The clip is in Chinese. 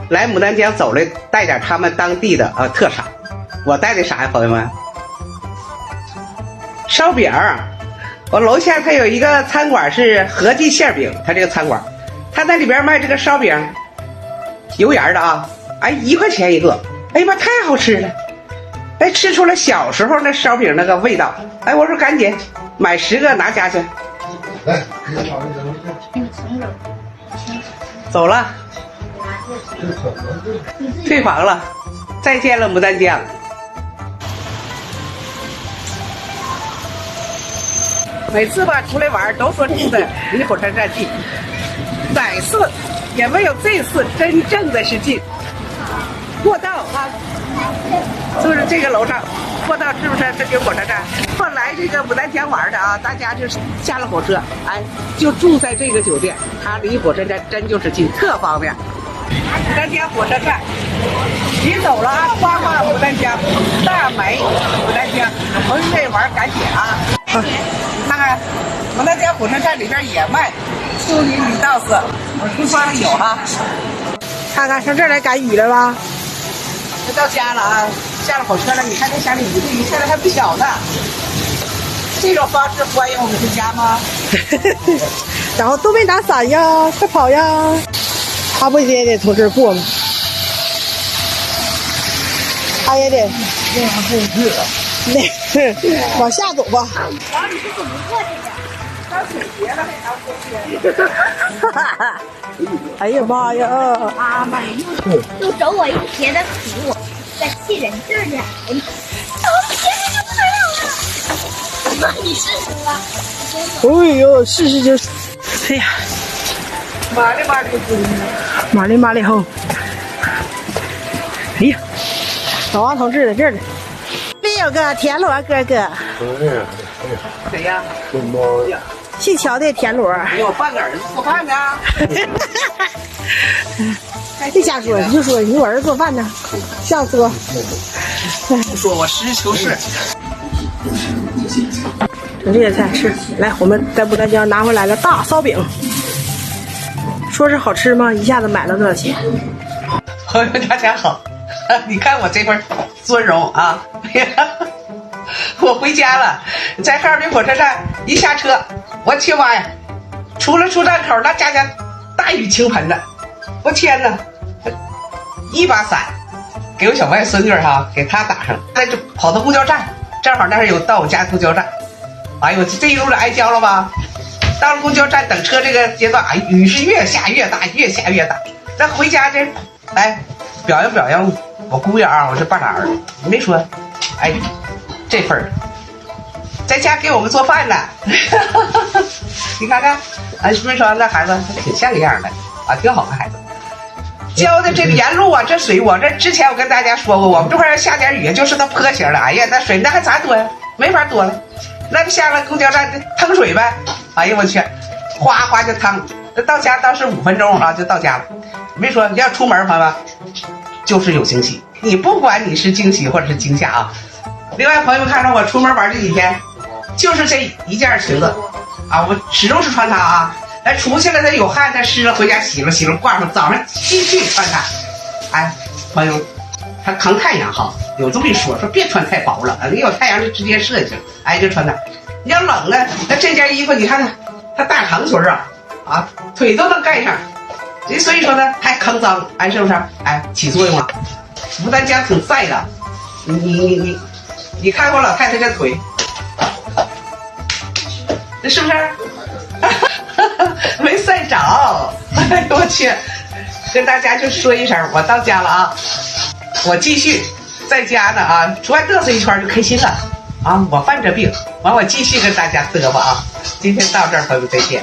来牡丹江走了，带点他们当地的特产。我带的啥呀，朋友们？烧饼。我楼下它有一个餐馆是合记馅饼，它这个餐馆，它在里边卖这个烧饼，油盐的啊，哎，1块钱一个，哎呀妈，太好吃了，哎，吃出了小时候那烧饼那个味道。哎，我说赶紧买10个拿家去。来，走了，退房了，再见了牡丹江。每次吧出来玩都说住的离火车站近，哪次也没有这次真正的是近。过道啊，就是这个楼上过道，是不是这就是火车站？后来这个牡丹江玩的啊，大家就是下了火车，哎，就住在这个酒店，它离火车站真就是近，特方便。牡丹江火车站，你走了啊，花花牡丹江、大梅牡丹江，朋友愿意玩赶紧啊！看看牡丹江火车站里边也卖苏林米道斯，我书包里有哈。看看上这儿来赶雨了吧？这到家了啊，下了火车了，你看这下面雨，这雨下的还不小呢。这种方式欢迎我们回家吗？然后都没打伞呀，快跑呀！他不也得从这儿过吗？他也得那样过去了。那往下走吧。王，你是怎么过去的？当水节了还当过去？哎呀妈呀！啊妈呀，又走我一鞋的土，再气人劲儿呢！哎，我鞋子就不能让了。妈，你试试吧。哎呦，试就，哎呀，麻利麻利麻利麻利后。哎呀，老王同志在这儿呢。6个田螺哥哥。谁呀？姓乔的田螺。给我半个儿子做饭呢。别瞎说，你就说你我儿子做饭呢，像说。不说我实事求是。整这些菜吃，来，我们在牡丹江拿回来了大烧饼，说是好吃吗？一下子买了多少钱？朋友们大家好，你看我这份尊容啊！我回家了，在哈尔滨火车站一下车，我去妈呀！出了出站口，那家大雨倾盆的，我天哪！一把伞给我小外孙女哈，给她打上，那就跑到公交站，正好那儿有到我家公交站。哎呦，这一路挨浇了吧？到了公交站等车这个阶段，哎，雨是越下越大，越下越大。那回家这，哎，表扬我姑爷啊，我是半拉儿，没说，哎，这份儿，在家给我们做饭呢。你看看，哎，是没说那孩子挺像样的啊，挺好的孩子。浇的这个沿路啊，这水我这之前我跟大家说过，我们这块要下点雨，就是那坡型的，哎呀，那水那还咋躲呀？没法躲了。那不下了公交站腾水呗？哎呀我去，哗哗就腾，到家倒是5分钟啊就到家了。没说你要出门朋友们，就是有惊喜，你不管你是惊喜或者是惊吓啊。另外朋友们看着我出门玩这几天，就是这一件裙子啊，我始终是穿它啊。哎，出去了它有汗，它湿了回家洗了挂上，早上继续穿它。哎，朋友，它抗太阳哈，有这么一说别穿太薄了啊，你有太阳就直接射下去了。哎，就穿它。你要冷了，那这件衣服你看它大长裙啊，腿都能盖上。所以说呢，还抗脏，哎，是不是？哎，起作用了。牡丹江挺晒的，你看我老太太这腿，这是不是？没晒着。哎呦我去！跟大家就说一声，我到家了啊，我继续在家呢啊，出来嘚瑟一圈就开心了啊！我犯着病，完我继续跟大家嘚吧啊！今天到这儿，朋友们再见。